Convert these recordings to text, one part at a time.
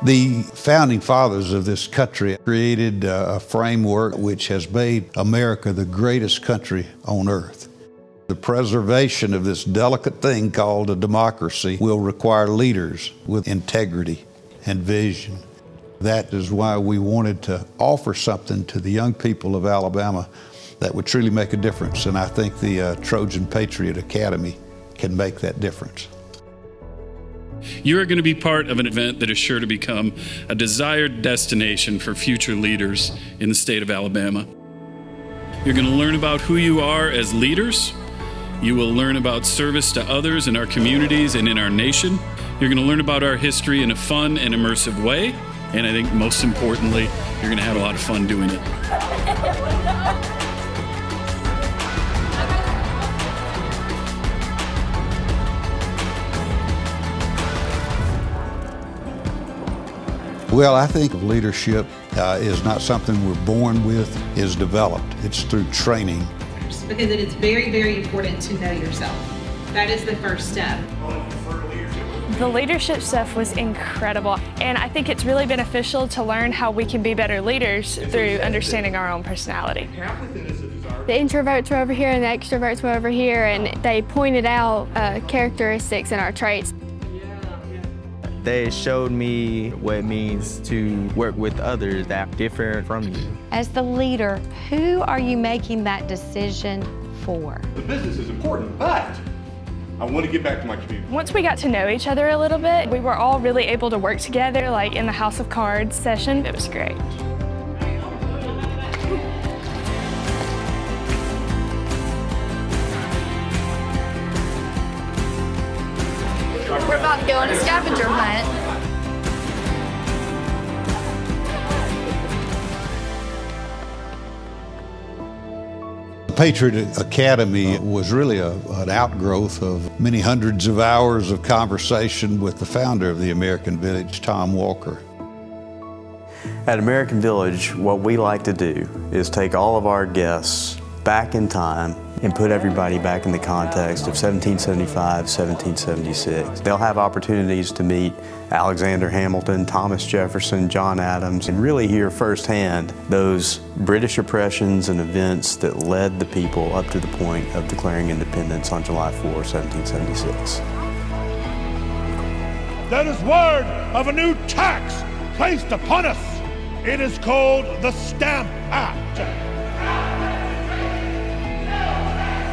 The founding fathers of this country created a framework which has made America the greatest country on earth. The preservation of this delicate thing called a democracy will require leaders with integrity and vision. That is why we wanted to offer something to the young people of Alabama that would truly make a difference, and I think the Trojan Patriot Academy can make that difference. You are going to be part of an event that is sure to become a desired destination for future leaders in the state of Alabama. You're going to learn about who you are as leaders. You will learn about service to others in our communities and in our nation. You're going to learn about our history in a fun and immersive way. And I think most importantly, you're going to have a lot of fun doing it. Well, I think leadership is not something we're born with, it's developed. It's through training. Because it is very, very important to know yourself. That is the first step. The leadership stuff was incredible, and I think it's really beneficial to learn how we can be better leaders through understanding our own personality. The introverts were over here and the extroverts were over here, and they pointed out characteristics in our traits. They showed me what it means to work with others that are different from you. As the leader, who are you making that decision for? The business is important, but I want to get back to my community. Once we got to know each other a little bit, we were all really able to work together, like in the House of Cards session. It was great. We're about to go on a scavenger hunt. The Patriot Academy was really an outgrowth of many hundreds of hours of conversation with the founder of the American Village, Tom Walker. At American Village, what we like to do is take all of our guests back in time and put everybody back in the context of 1775, 1776. They'll have opportunities to meet Alexander Hamilton, Thomas Jefferson, John Adams, and really hear firsthand those British oppressions and events that led the people up to the point of declaring independence on July 4, 1776. That is word of a new tax placed upon us. It is called the Stamp Act.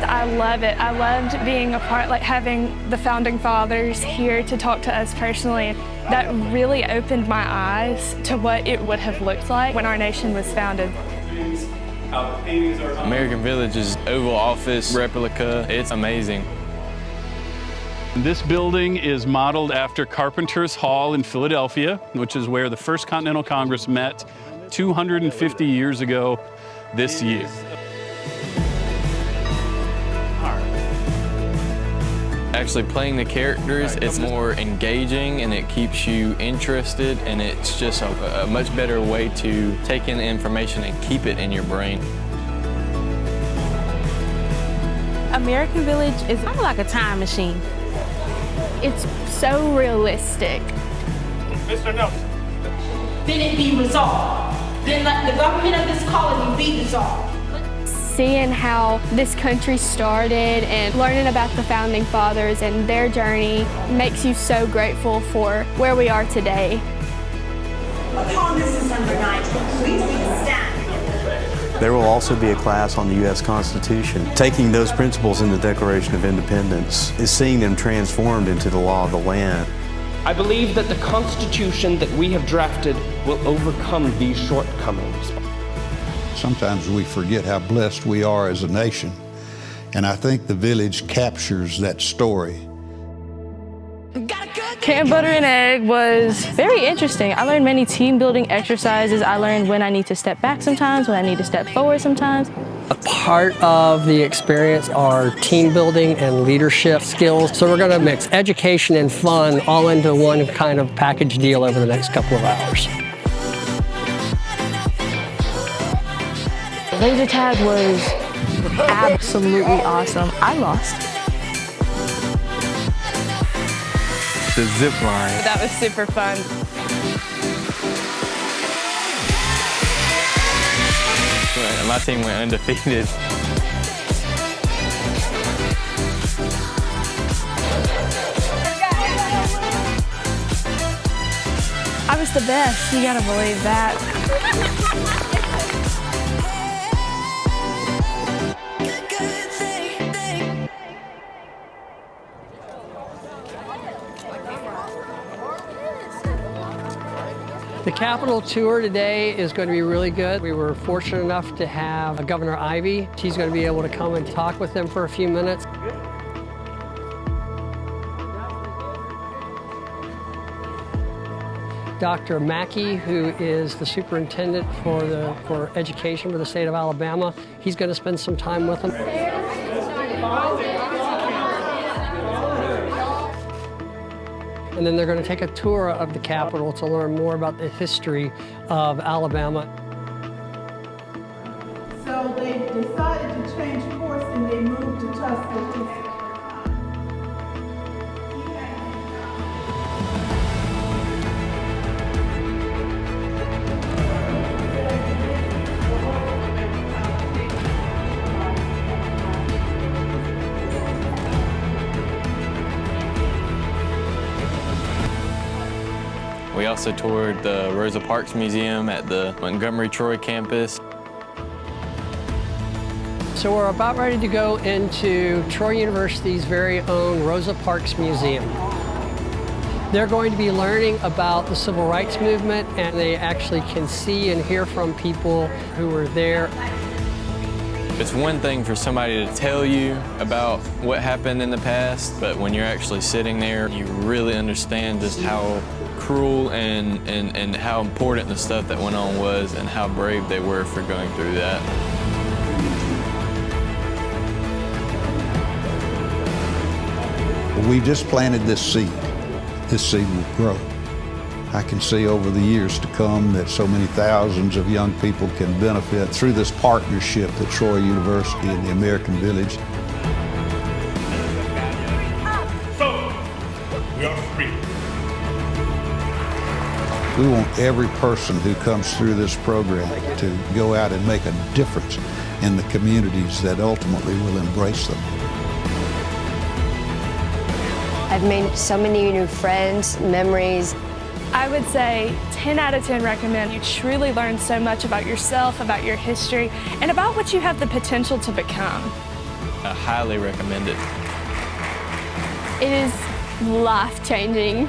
I love it. I loved being a part, like having the founding fathers here to talk to us personally. That really opened my eyes to what it would have looked like when our nation was founded. American Village's Oval Office replica, it's amazing. This building is modeled after Carpenter's Hall in Philadelphia, which is where the First Continental Congress met 250 years ago this year. Actually playing the characters, it's more engaging and it keeps you interested, and it's just a much better way to take in the information and keep it in your brain. American Village is kind of like a time machine. It's so realistic. Mr. Nelson. Then it be resolved. Then let the government of this colony be dissolved. Seeing how this country started and learning about the founding fathers and their journey makes you so grateful for where we are today. Upon this December 19th, we stand. There will also be a class on the U.S. Constitution. Taking those principles in the Declaration of Independence is seeing them transformed into the law of the land. I believe that the Constitution that we have drafted will overcome these shortcomings. Sometimes we forget how blessed we are as a nation, and I think the Village captures that story. Camp Butter and Egg was very interesting. I learned many team building exercises. I learned when I need to step back sometimes, when I need to step forward sometimes. A part of the experience are team building and leadership skills. So we're going to mix education and fun all into one kind of package deal over the next couple of hours. Laser tag was absolutely awesome. I lost. The zip line. That was super fun. My team went undefeated. I was the best, you gotta believe that. The Capitol tour today is going to be really good. We were fortunate enough to have Governor Ivey. She's going to be able to come and talk with them for a few minutes. Dr. Mackey, who is the superintendent for education for the state of Alabama, he's going to spend some time with them. And then they're going to take a tour of the Capitol to learn more about the history of Alabama. So they decided to change course and they moved to Tuscaloosa. We also toured the Rosa Parks Museum at the Montgomery-Troy campus. So we're about ready to go into Troy University's very own Rosa Parks Museum. They're going to be learning about the civil rights movement, and they actually can see and hear from people who were there. It's one thing for somebody to tell you about what happened in the past, but when you're actually sitting there, you really understand just how cruel and how important the stuff that went on was and how brave they were for going through that. We just planted this seed. This seed will grow. I can see over the years to come that so many thousands of young people can benefit through this partnership at Troy University and the American Village. So, we are free. We want every person who comes through this program to go out and make a difference in the communities that ultimately will embrace them. I've made so many new friends, memories. I would say 10 out of 10 recommend. You truly learn so much about yourself, about your history, and about what you have the potential to become. I highly recommend it. It is life-changing.